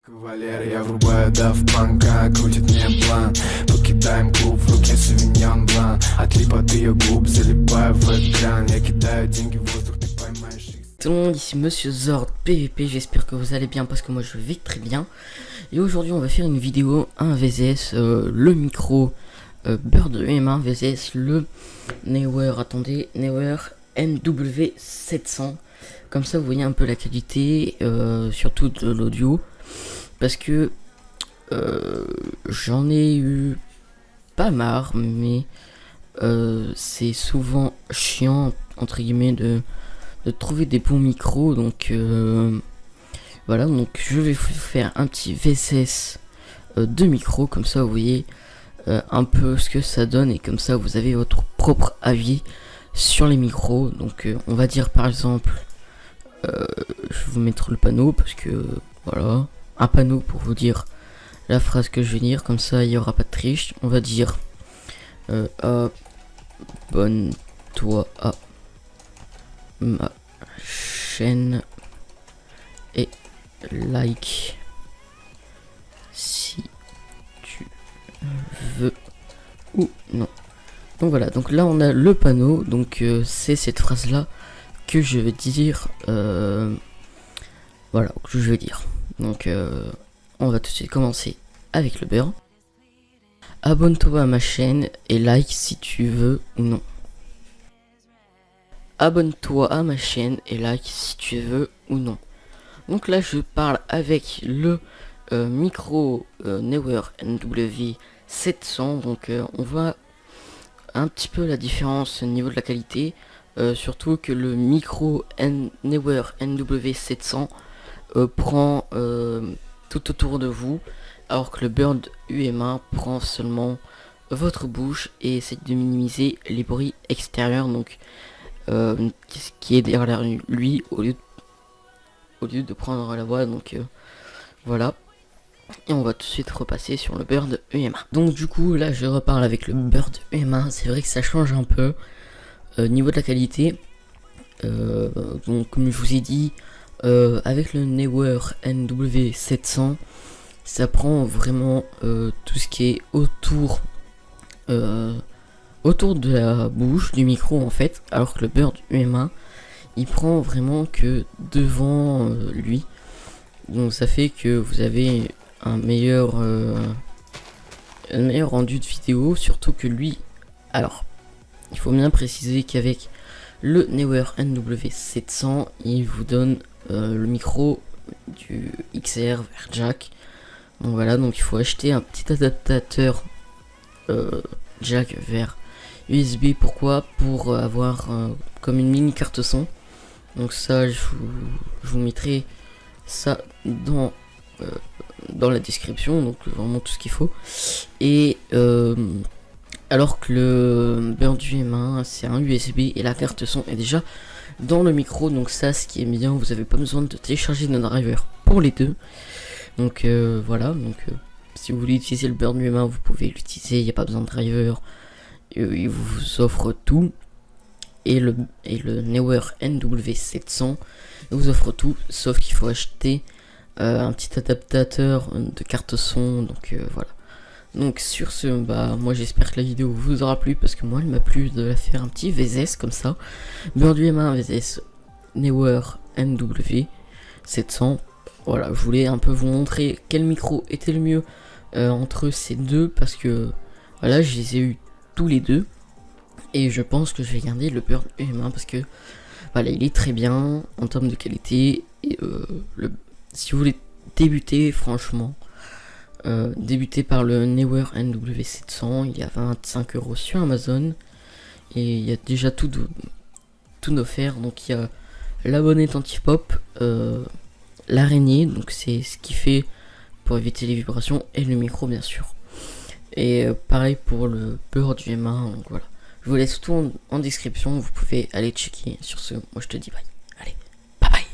Кавалер, я врубаю Daft Punk'а, крутит мне план. Покидаем клуб, в руке сувеньон блан. От липоты ее губ залипаю в экран. Я кидаю деньги в воздух, ты поймаешь их. Tout le monde, ici Monsieur Zord PVP, j'espère que vous allez bien parce que moi je vais très bien. Et aujourd'hui on va faire une vidéo 1 vs le micro Bird EM1 vs le Neewer, attendez, Neewer NW700. Comme ça vous voyez un peu la qualité, surtout de l'audio. Parce que j'en ai eu pas marre, mais c'est souvent chiant entre guillemets de trouver des bons micros. Donc voilà, donc je vais vous faire un petit VSS de micros, comme ça vous voyez un peu ce que ça donne, et comme ça vous avez votre propre avis sur les micros. Donc on va dire par exemple, je vais vous mettre le panneau parce que voilà, un panneau pour vous dire la phrase que je vais dire, comme ça il n'y aura pas de triche. On va dire abonne-toi à ma chaîne et like si tu veux ou non. Donc voilà, donc là on a le panneau, donc c'est cette phrase là que je veux dire, voilà, que je veux dire. Donc on va tout de suite commencer avec le beurre. Abonne-toi à ma chaîne et like si tu veux ou non. Abonne-toi à ma chaîne et like si tu veux ou non. Donc là je parle avec le micro Neewer NW700. Donc on voit un petit peu la différence au niveau de la qualité, surtout que le micro Neewer NW700 prend tout autour de vous, alors que le Bird EM1 prend seulement votre bouche et essaie de minimiser les bruits extérieurs, donc qui est derrière lui, au lieu de prendre la voix. Donc voilà, et on va tout de suite repasser sur le Bird EM1. Donc du coup là je reparle avec le Bird EM1. C'est vrai que ça change un peu niveau de la qualité, donc comme je vous ai dit, avec le Neewer NW700 ça prend vraiment tout ce qui est autour de la bouche du micro en fait, alors que le Bird EM1 il prend vraiment que devant lui. Donc ça fait que vous avez un meilleur rendu de vidéo, surtout que lui, alors il faut bien préciser qu'avec le Neewer NW700 il vous donne le micro du XR vers jack. Donc voilà, donc il faut acheter un petit adaptateur jack vers USB. Pourquoi? Pour avoir comme une mini carte son. Donc ça je vous mettrai ça dans la description, donc vraiment tout ce qu'il faut. Et alors que le Bird EM1 c'est un USB et la carte son est déjà dans le micro. Donc ça, ce qui est bien, vous avez pas besoin de télécharger de driver pour les deux. Donc voilà, donc si vous voulez utiliser le Bird EM1 vous pouvez l'utiliser, il n'y a pas besoin de driver, il vous offre tout. Et le Neewer NW700 vous offre tout, sauf qu'il faut acheter un petit adaptateur de carte son. Donc voilà. Donc sur ce, bah moi j'espère que la vidéo vous aura plu, parce que moi il m'a plu de la faire un petit VSS comme ça. Bird EM1 VSS Neewer NW700. Voilà, je voulais un peu vous montrer quel micro était le mieux entre ces deux, parce que voilà, je les ai eu tous les deux. Et je pense que je vais garder le Bird EM1 parce que voilà, il est très bien en termes de qualité. Et si vous voulez débuter, franchement, débutez par le Neewer NW700. Il y a 25 € sur Amazon et il y a déjà tout offert. Donc il y a la bonnette anti-pop, l'araignée, donc c'est ce qui fait pour éviter les vibrations, et le micro bien sûr. Et pareil pour le Bird EM1. Donc voilà, je vous laisse tout en description, vous pouvez aller checker. Sur ce, moi je te dis bye. Allez, bye bye.